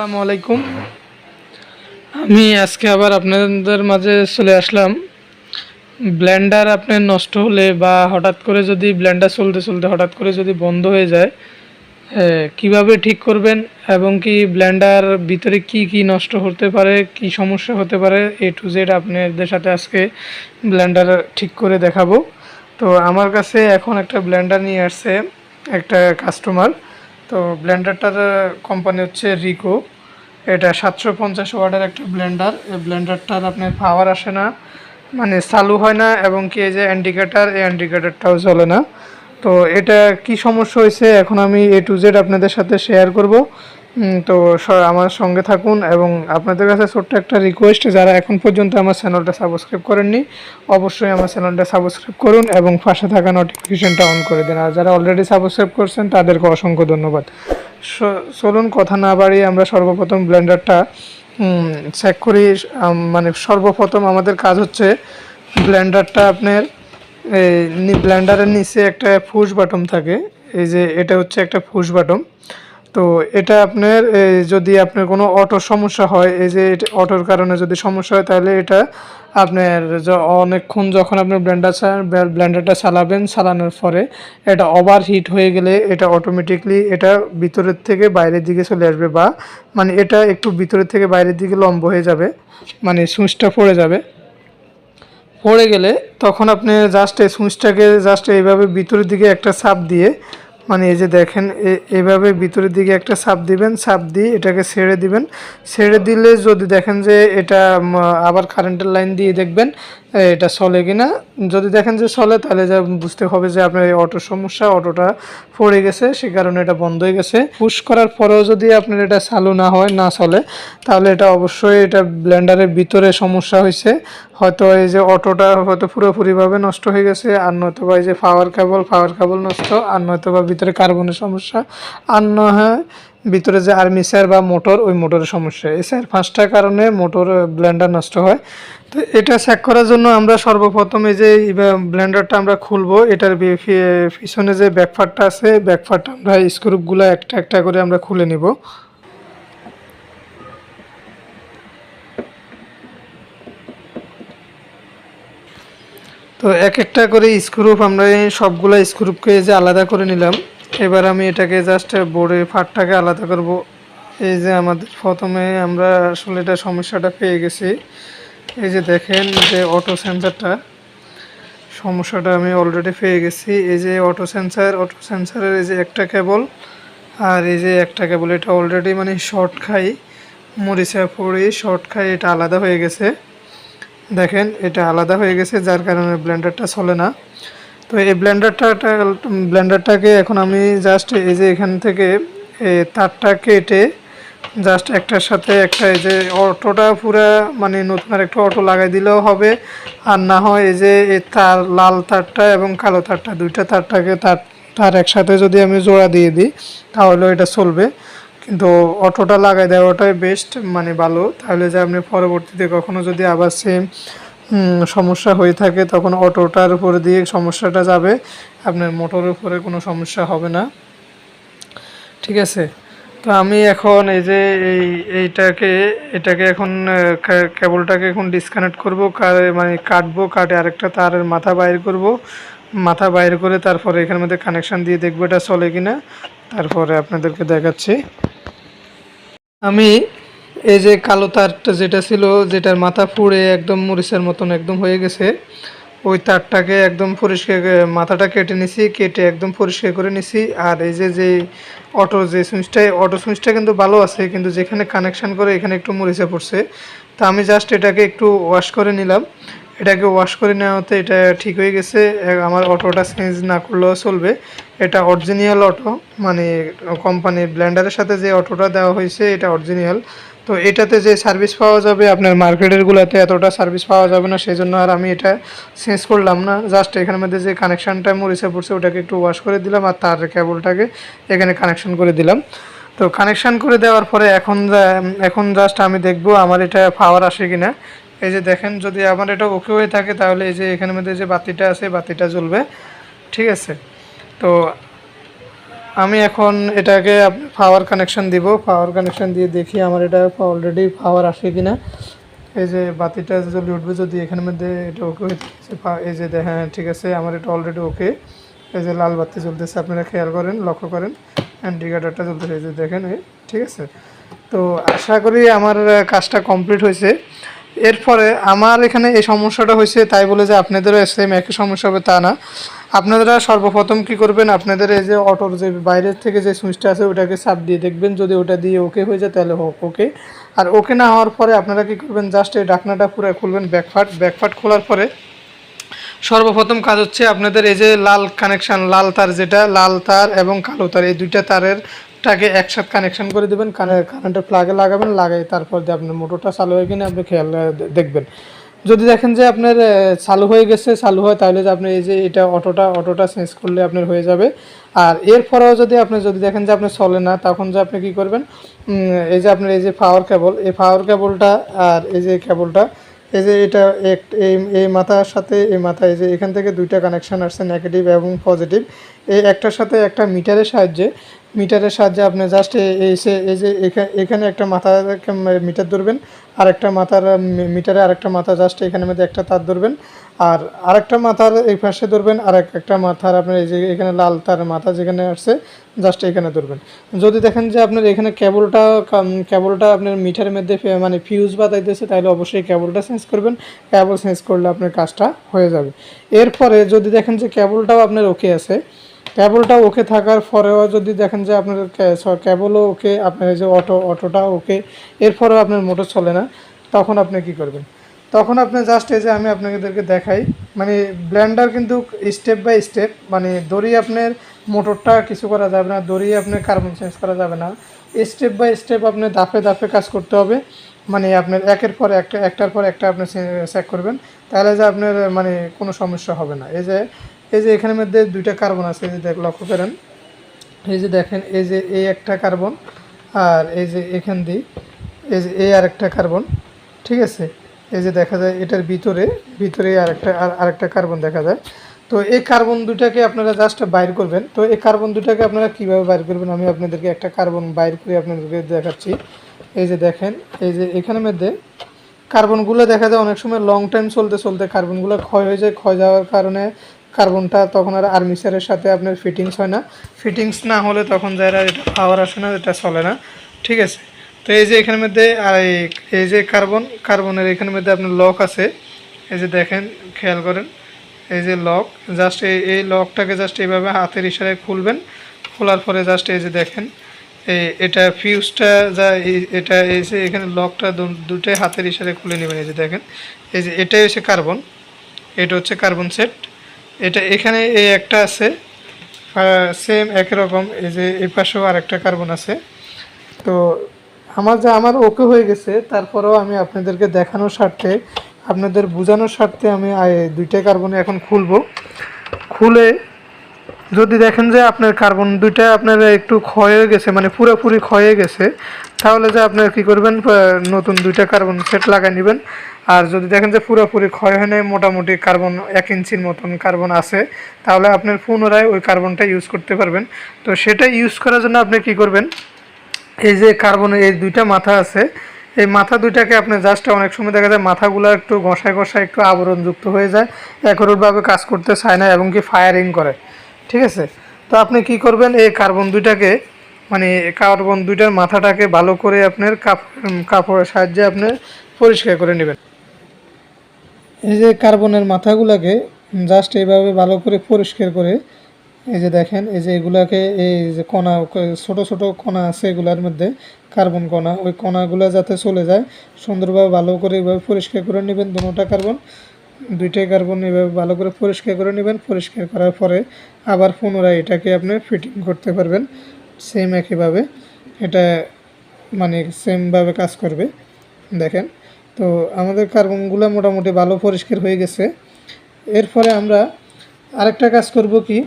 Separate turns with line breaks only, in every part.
আসসালামু আলাইকুম। আমি আজকে আবার আপনাদের মাঝে চলে আসলাম। ব্লেন্ডার আপনার নষ্ট হলে বা হঠাৎ করে যদি ব্লেন্ডার চলতে চলতে হঠাৎ করে যদি বন্ধ হয়ে যায়, কিভাবে ঠিক করবেন এবং কি ব্লেন্ডার ভিতরে কি কি নষ্ট হতে পারে, কি সমস্যা হতে পারে, এ টু জেড আপনাদের সাথে আজকে ব্লেন্ডার ঠিক করে দেখাবো। তো আমার কাছে এখন একটা ব্লেন্ডার নিয়ে আসছে একটা কাস্টমার। তো ব্লেন্ডারটার কোম্পানি হচ্ছে রিকো। এটা 750 ওয়াটের একটা ব্লেন্ডার। এই ব্লেন্ডারটার আপনার পাওয়ার আসে না, মানে চালু হয় না, এবং কি এই যে ইন্ডিকেটার, এই ইন্ডিকেটারটাও চলে না। তো এটা কি সমস্যা হয়েছে এখন আমি এ টু জেড আপনাদের সাথে শেয়ার করব। তো আমার সঙ্গে থাকুন, এবং আপনাদের কাছে ছোট্ট একটা রিকোয়েস্ট, যারা এখন পর্যন্ত আমার চ্যানেলটা সাবস্ক্রাইব করেননি অবশ্যই আমার চ্যানেলটা সাবস্ক্রাইব করুন এবং পাশে থাকা নোটিফিকেশনটা অন করে দিন। আর যারা অলরেডি সাবস্ক্রাইব করছেন তাদেরকে অসংখ্য ধন্যবাদ। চলুন কথা না বাড়িয়ে আমরা সর্বপ্রথম ব্লেন্ডারটা চেক করি। মানে সর্বপ্রথম আমাদের কাজ হচ্ছে ব্লেন্ডারটা আপনার ব্লেন্ডারের নিচে একটা পুশ বাটন থাকে। এই যে এটা হচ্ছে একটা পুশ বাটন। তো এটা আপনার যদি আপনার কোনো অটোর সমস্যা হয়, এই যে অটোর কারণে যদি সমস্যা হয়, তাহলে এটা আপনার অনেকক্ষণ যখন আপনি ব্লেন্ডারটা চালাবেন, চালানোর পরে এটা ওভার হিট হয়ে গেলে এটা অটোমেটিকলি এটা ভিতরের থেকে বাইরের দিকে চলে আসবে, বা মানে এটা একটু ভিতরের থেকে বাইরের দিকে লম্ব হয়ে যাবে, মানে সুইচটা পড়ে যাবে। পড়ে গেলে তখন আপনি জাস্ট এই সুইচটাকে জাস্ট এইভাবে ভিতরের দিকে একটা চাপ দিয়ে, মানে এই যে দেখেন এইভাবে ভিতরের দিকে একটা চাপ দিবেন, চাপ দিয়ে এটাকে ছেড়ে দিবেন। ছেড়ে দিলে যদি দেখেন যে এটা আবার কারেন্টের লাইন দিয়ে দেখবেন এটা চলে কিনা। যদি দেখেন যে চলে, তাহলে যা বুঝতে হবে যে আপনার এই অটোর সমস্যা, অটোটা পড়ে গেছে, সে কারণে এটা বন্ধ হয়ে গেছে। পুশ করার পরেও যদি আপনার এটা চালু না হয়, না চলে, তাহলে এটা অবশ্যই এটা ব্লেন্ডারের ভিতরে সমস্যা হয়েছে। হয়তো এই যে অটোটা হয়তো পুরোপুরিভাবে নষ্ট হয়ে গেছে, আর নয়তো বা এই যে পাওয়ার কেবল নষ্ট, আর নয়তো বা ভিতরে কার্বনের সমস্যা, আর নয় হয় ভিতরে যে আর্মিচার বা মোটর, ওই মোটরের সমস্যা। এই স্যার 5টা কারণে মোটর ব্লেন্ডার নষ্ট হয়। তো এটা চেক করার জন্য আমরা সর্বপ্রথম এই যে ব্লেন্ডারটা আমরা খুলবো। এটার পিছনে যে ব্যাকপার্টটা আছে, ব্যাকপার্টটা আমরা স্ক্রুপগুলো একটা একটা করে আমরা খুলে নিব। তো এক একটা করে স্ক্রুপ আমরা সবগুলো স্ক্রুপকে যে আলাদা করে নিলাম। এবার আমি এটাকে জাস্ট বোর্ডের ফাটটাকে আলাদা করব। এই যে আমাদের প্রথমে আমরা আসলে এটা সমস্যাটা পেয়ে গেছি। এই যে দেখেন যে অটো সেন্সারটা, সমস্যাটা আমি অলরেডি পেয়ে গেছি। এই যে অটো সেন্সারের এই যে একটা কেবল আর এই যে একটা কেবল, এটা অলরেডি মানে শর্ট খাই, মরিচা পড়ে শর্ট খাই, এটা আলাদা হয়ে গেছে। দেখেন এটা আলাদা হয়ে গেছে, যার কারণে ব্লেন্ডারটা চলে না। তো এই ব্লেন্ডারটাকে এখন আমি জাস্ট এই যে এখান থেকে তারটা কেটে জাস্ট একটার সাথে একটা, এই যে অটোটা পুরা মানে নতুন আর একটা অটো লাগাই দিলেও হবে। আর না হয় এই যে এই তার লাল তারটা এবং কালো তারটা, দুইটা তারটাকে তার একসাথে যদি আমি জোড়া দিয়ে দিই, তাহলে এটা চলবে। কিন্তু অটোটা লাগাই দেওয়াটাই বেস্ট, মানে ভালো। তাহলে যে আপনি পরবর্তীতে কখনো যদি আবার সেম সমস্যা হয়ে থাকে, তখন অটোটার উপরে দিয়ে সমস্যাটা যাবে, আপনার মোটরের উপরে কোনো সমস্যা হবে না। ঠিক আছে। তো আমি এখন এই যে এটাকে এখন কেবলটাকে এখন ডিসকানেক্ট করব, মানে কাটবো, কাটে আরেকটা তারের মাথা বাইর করব। মাথা বাইর করে তারপরে এখানের মধ্যে কানেকশান দিয়ে দেখবো এটা চলে কিনা, তারপরে আপনাদেরকে দেখাচ্ছি। আমি এই যে কালো তারটা যেটা ছিল, যেটার মাথা পুড়ে একদম মরিচের মতন একদম হয়ে গেছে, ওই তারটাকে একদম পরিষ্কার মাথাটা কেটে নিছি, কেটে একদম পরিষ্কার করে নিছি। আর এই যে অটো সুইচটা কিন্তু ভালো আছে, কিন্তু যেখানে কানেকশান করে এখানে একটু মরিচা পড়ছে। তা আমি জাস্ট এটাকে একটু ওয়াশ করে নিলাম। এটাকে ওয়াশ করে নেওয়াতে এটা ঠিক হয়ে গেছে। আমার অটোটা চেঞ্জ না করলেও চলবে। এটা অরিজিনাল অটো, মানে কোম্পানির ব্লেন্ডারের সাথে যে অটোটা দেওয়া হয়েছে এটা অরিজিনাল। তো এটাতে যে সার্ভিস পাওয়া যাবে আপনার মার্কেটেরগুলোতে এতটা সার্ভিস পাওয়া যাবে না, সেই জন্য আর আমি এটা চেঞ্জ করলাম না। জাস্ট এখানের মধ্যে যে কানেকশানটা মরিচা পড়ছে ওটাকে একটু ওয়াশ করে দিলাম, আর তার কেবলটাকে এখানে কানেকশান করে দিলাম। তো কানেকশান করে দেওয়ার পরে এখন জাস্ট আমি দেখব আমার এটা পাওয়ার আসে কিনা। এই যে দেখেন, যদি আমার এটা ওকে হয়ে থাকে, তাহলে এই যে এখানের মধ্যে যে বাতিটা আছে, বাতিটা জ্বলবে। ঠিক আছে। তো আমি এখন এটাকে পাওয়ার কানেকশন দিব, পাওয়ার কানেকশন দিয়ে দেখি আমার এটা অলরেডি পাওয়ার আসে কিনা। এই যে বাতিটা জ্বলে উঠবে যদি এখানের মধ্যে এটা ওকে হইতেছে, এই যে হ্যাঁ ঠিক আছে, আমার এটা অলরেডি ওকে। এই যে লাল বাতি জ্বলতেছে, আপনারা খেয়াল করেন, লক্ষ্য করেন, ইন্ডিকেটারটা জ্বলতেছে, এই যে দেখেন, ঠিক আছে। তো আশা করি আমার কাজটা কমপ্লিট হয়েছে। এরপরে আমার এখানে এই সমস্যাটা হয়েছে তাই বলে যে আপনাদেরও সেম একই সমস্যা হবে তা না। আপনারা সর্বপ্রথম কি করবেন, আপনাদের এই যে অটোর যে বাইরের থেকে যে সুইচটা আছে ওটাকে চাপ দিয়ে দেখবেন, যদি ওটা দিয়ে ওকে হয়ে যায় তাহলে হোক ওকে। আর ওকে না হওয়ার পরে আপনারা কি করবেন, জাস্ট এই ঢাকনাটা পুরো খুলবেন, ব্যাকপার্ট খোলার পরে সর্বপ্রথম কাজ হচ্ছে আপনাদের এই যে লাল কানেকশান, লাল তার, যেটা লাল তার এবং কালো তার, এই দুইটা তারেরটাকে একসাথে কানেকশন করে দেবেন, কারেন্টের প্লাগে লাগাবেন, লাগাই তারপর দিয়ে আপনার মোটরটা চালু হয়ে কিনা আপনি খেয়াল দেখবেন। যদি দেখেন যে আপনার চালু হয়ে গেছে, চালু হয়, তাহলে যে আপনি এই যে এটা অটোটা চেঞ্জ করলে আপনার হয়ে যাবে। আর এরপরেও যদি আপনি দেখেন যে আপনার চলে না, তখন যে আপনি কী করবেন, এই যে আপনার এই যে পাওয়ার কেবল, এই পাওয়ার কেবলটা আর এই যে কেবলটা, এই যে এটা এই মাথার সাথে এই মাথা, এই যে এখান থেকে দুইটা কানেকশান আসছে, নেগেটিভ এবং পজিটিভ। এই একটার সাথে একটা মিটারের সাহায্যে আপনি জাস্ট এই যে এখানে একটা মাথা মিটার ধরবেন, আরেকটা মাথার মিটারে আরেকটা মাথা জাস্ট এখানের মধ্যে একটা তার ধরবেন, আর আরেকটা মাথার এই পাশে ধরবেন, আর একটা মাথার আপনার এই যে এখানে লাল তার মাথা যেখানে আসছে জাস্ট এখানে ধরবেন। যদি দেখেন যে আপনার এখানে কেবলটা আপনার মিটারের মধ্যে মানে ফিউজ বাতাইতেছে, তাহলে অবশ্যই কেবলটা চেঞ্জ করবেন। কেবল চেঞ্জ করলে আপনার কাজটা হয়ে যাবে। এরপরে যদি দেখেন যে কেবলটাও আপনার ওকে আছে, কেবলটা ওকে থাকার পরেও যদি দেখেন যে আপনার কেবলও ওকে, আপনার এই যে অটোটা ওকে, এরপরেও আপনার মোটর চলে না, তখন আপনি কি করবেন, তখন আপনি জাস্ট এই যে আমি আপনাদেরকে দেখাই, মানে ব্লেন্ডার কিন্তু স্টেপ বাই স্টেপ, মানে দড়িয়ে আপনার মোটরটা কিছু করা যাবে না, দড়িয়ে আপনার কার্বন চেঞ্জ করা যাবে না, স্টেপ বাই স্টেপ আপনি ধাপে কাজ করতে হবে। মানে আপনার একটার পর একটা আপনি চেক করবেন, তাহলে যে আপনার মানে কোনো সমস্যা হবে না। এই যে এখানের মধ্যে দুইটা কার্বন আছে, এই যে লক্ষ্য করেন, এই যে দেখেন, এই যে এই একটা কার্বন, আর এই যে এখান দিয়ে এই যে এই আরেকটা কার্বন, ঠিক আছে। এই যে দেখা যায় এটার ভিতরে আরেকটা কার্বন দেখা যায়। তো এই কার্বন দুটাকে আপনারা জাস্ট বাইর করবেন। তো এই কার্বন দুটাকে আপনারা কীভাবে বাইর করবেন, আমি আপনাদেরকে একটা কার্বন বাইর করে আপনাদেরকে দেখাচ্ছি। এই যে দেখেন, এই যে এখানের মধ্যে কার্বনগুলো দেখা যায় অনেক সময় লং টাইম চলতে কার্বনগুলো ক্ষয় হয়ে যায়, ক্ষয় যাওয়ার কারণে কার্বনটা তখন আর আর্মিচারের সাথে আপনার ফিটিংস হয় না, ফিটিংস না হলে তখন যারা এটা পাওয়ার আসে না, এটা চলে না, ঠিক আছে। তো এই যে এখানের মধ্যে আর এই যে কার্বনের এখানের মধ্যে আপনার লক আছে, এই যে দেখেন, খেয়াল করেন, এই যে লক, জাস্ট এই লকটাকে জাস্ট এইভাবে হাতের ইশারায় খুলবেন, খোলার পরে জাস্ট এই যে দেখেন, এটা ফিউজটা যা এটা এই যে এখানে লকটা দুটাই হাতের ইশারায় খুলে নেবেন। এই যে দেখেন, এই যে এটাই হচ্ছে কার্বন, এটা হচ্ছে কার্বন সেট, এটা এখানে এই একটা আছে সেম একই রকম, এই যে এই পাশেও আরেকটা কার্বন আছে। তো আমার ওকে হয়ে গেছে, তারপরেও আমি আপনাদেরকে দেখানোর স্বার্থে, আপনাদের বোঝানোর স্বার্থে আমি দুইটা কার্বনে এখন খুলে যদি দেখেন যে আপনার কার্বন দুইটা আপনার একটু ক্ষয় হয়ে গেছে, মানে পুরোপুরি ক্ষয় হয়ে গেছে, তাহলে যে আপনার কী করবেন, নতুন দুইটা কার্বন সেট লাগাই নেবেন। আর যদি দেখেন যে পুরোপুরি ক্ষয় হয় নাই, মোটামুটি কার্বন 1 ইঞ্চির মতন কার্বন আছে, তাহলে আপনার পুনরায় ওই কার্বনটা ইউজ করতে পারবেন। তো সেটা ইউজ করার জন্য আপনি কী করবেন, এই যে কার্বনের এই দুইটা মাথা আছে, এই মাথা দুইটাকে আপনি জাস্ট, অনেক সময় দেখা যায় মাথাগুলো একটু ঘষায় একটু আবরণযুক্ত হয়ে যায়, একরূপভাবে কাজ করতে চায় না এবং কি ফায়ারিং করে, ঠিক আছে। তো আপনি কি করবেন, এই কার্বন দুইটার মাথাটাকে ভালো করে আপনার কাপড়ের সাহায্যে আপনি পরিষ্কার করে নেবেন। এই যে কার্বনের মাথাগুলোকে জাস্ট এইভাবে ভালো করে পরিষ্কার করে, এই যে দেখেন, এই যে এগুলাকে, এই যে কণা, ছোট কণা আছে এগুলার মধ্যে, কার্বন কণা, ওই কণাগুলো যাতে চলে যায় সুন্দরভাবে ভালো করে এইভাবে পরিষ্কার করে নেবেন। দুইটাই কার্বন এইভাবে ভালো করে পরিষ্কার করে নেবেন। পরিষ্কার করার পরে আবার পুনরায় এটাকে আপনি ফিটিং করতে পারবেন সেম একইভাবে, এটা মানে সেমভাবে কাজ করবে। দেখেন, তো আমাদের কার্বনগুলো মোটামুটি ভালো পরিষ্কার হয়ে গেছে। এরপরে আমরা আরেকটা কাজ করব কি,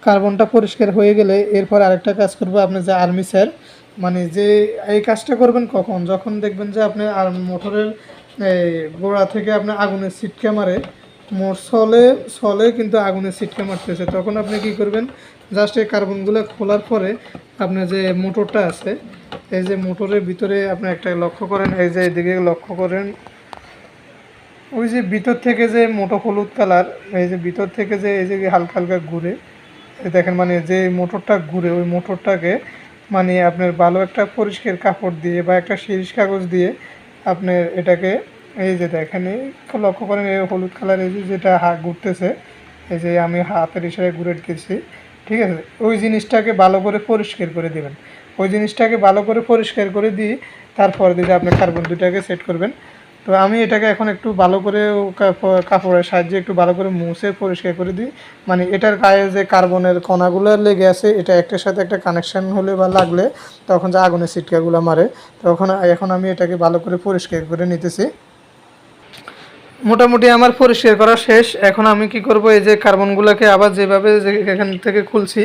কার্বনটা পরিষ্কার হয়ে গেলে এরপর আরেকটা কাজ করব, আপনি যে আর্মিচার, মানে যে এই কাজটা করবেন কখন, যখন দেখবেন যে আপনি আর মোটরের গোড়া থেকে আপনার আগুনের ছিটকে মারে, মোট সলে কিন্তু আগুনে ছিটকে মারতেছে। তখন আপনি কি করবেন, জাস্ট এই কার্বনগুলো খোলার পরে আপনার যে মোটরটা আছে, এই যে মোটরের ভিতরে আপনি একটা লক্ষ্য করেন, এই যে এদিকে লক্ষ্য করেন, ওই যে ভিতর থেকে যে মোটো হলুদ কালার, এই যে ভিতর থেকে যে এই যে হালকা হালকা ঘুরে, দেখেন মানে যে মোটরটা ঘুরে, ওই মোটরটাকে মানে আপনার ভালো একটা পরিষ্কার কাপড় দিয়ে বা একটা শিরিষ কাগজ দিয়ে আপনার এটাকে, এই যে দেখেন লক্ষ্য করেন এই হলুদ কালার, এই যে যেটা ঘুরতেছে, এই যে আমি হাতের ইশারায় ঘুরে দিচ্ছি, ঠিক আছে, ওই জিনিসটাকে ভালো করে পরিষ্কার করে দেবেন। ওই জিনিসটাকে ভালো করে পরিষ্কার করে দিয়ে তারপর দিয়ে আপনি কার্বন দুটাকে সেট করবেন। তো আমি এটাকে এখন একটু ভালো করে কাপড়ের সাহায্যে একটু ভালো করে মুছে পরিষ্কার করে দিই, মানে এটার গায়ে যে কার্বনের কণাগুলো লেগে আছে, এটা একটার সাথে একটা কানেকশান হলে বা লাগলে তখন যে আগুনের ছিটকাগুলো মারে, তখন এখন আমি এটাকে ভালো করে পরিষ্কার করে নিতেছি। মোটামুটি আমার পরিষ্কার করা শেষ। এখন আমি কি করব, এই যে কার্বনগুলোকে আবার যেভাবে এখান থেকে খুলছি,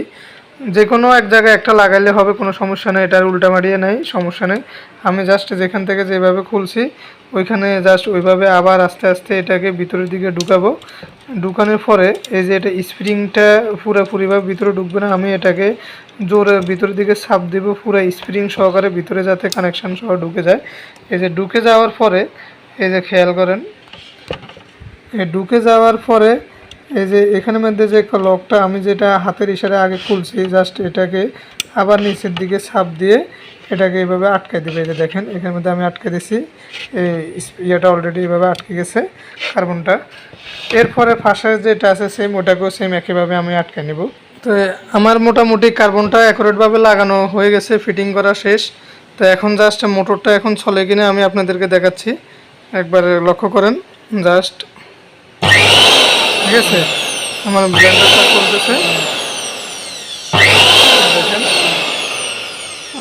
যে কোনো এক জায়গায় একটা লাগাইলে হবে, কোনো সমস্যা নেই, এটার উল্টা মারিয়ে নেই, সমস্যা নেই। আমি জাস্ট যেখান থেকে যেভাবে খুলছি ওইখানে জাস্ট ওইভাবে আবার আস্তে আস্তে এটাকে ভিতরের দিকে ঢুকাবো। ঢুকানোর পরে এই যে এটা স্প্রিংটা পুরোপুরিভাবে ভিতরে ঢুকবে না, আমি এটাকে জোরে ভিতরের দিকে চাপ দেব, পুরো স্প্রিং সহকারে ভিতরে যাতে কানেকশান সহ ঢুকে যায়। এই যে ঢুকে যাওয়ার পরে এই যে খেয়াল করেন, ঢুকে যাওয়ার পরে এই যে এখানের মধ্যে যে লকটা আমি যেটা হাতের ইশারায় আগে খুলছি, জাস্ট এটাকে আবার নিচের দিকে ছাপ দিয়ে এটাকে এইভাবে আটকে দেবে। এই যে দেখেন এখানের মধ্যে আমি আটকে দিছি, এই ইয়েটা অলরেডি এইভাবে আটকে গেছে কার্বনটা। এরপরে ফাঁসের যেটা আছে সেম, ওটাকেও সেম একইভাবে আমি আটকে নেব। তো আমার মোটামুটি কার্বনটা অ্যাকুরেটভাবে লাগানো হয়ে গেছে, ফিটিং করা শেষ। তো এখন জাস্ট মোটরটা এখন চলে কিনা আমি আপনাদেরকে দেখাচ্ছি, একবার লক্ষ্য করেন জাস্ট, ঠিক আছে, আমার ব্লেন্ডারটা চলতেছে, দেখেন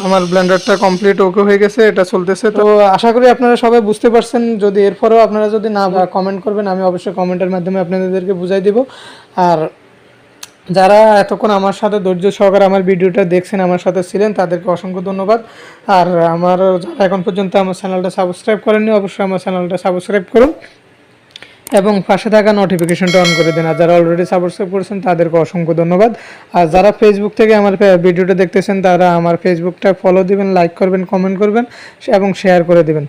আমার ব্লেন্ডারটা কমপ্লিট ওকে হয়ে গেছে, এটা চলতেছে। তো আশা করি আপনারা সবাই বুঝতে পারছেন। যদি এরপরেও আপনারা যদি না কমেন্ট করবেন, আমি অবশ্যই কমেন্টের মাধ্যমে আপনাদেরকে বুঝাই দিব। আর যারা এতক্ষণ আমার সাথে ধৈর্য সহকারে আমার ভিডিওটা দেখছেন, আমার সাথে ছিলেন, তাদেরকে অসংখ্য ধন্যবাদ। আর আমার যারা এখন পর্যন্ত আমার চ্যানেলটা সাবস্ক্রাইব করেননি, অবশ্যই আমার চ্যানেলটা সাবস্ক্রাইব করুন এবং পাশে থাকা নোটিফিকেশনটা অন করে দেন। আর যারা অলরেডি সাবস্ক্রাইব করেছেন তাদেরকে অসংখ্য ধন্যবাদ। আর যারা ফেসবুক থেকে আমার ভিডিওটা দেখতেছেন, তারা আমার ফেসবুকটা ফলো দিবেন, লাইক করবেন, কমেন্ট করবেন এবং শেয়ার করে দেবেন।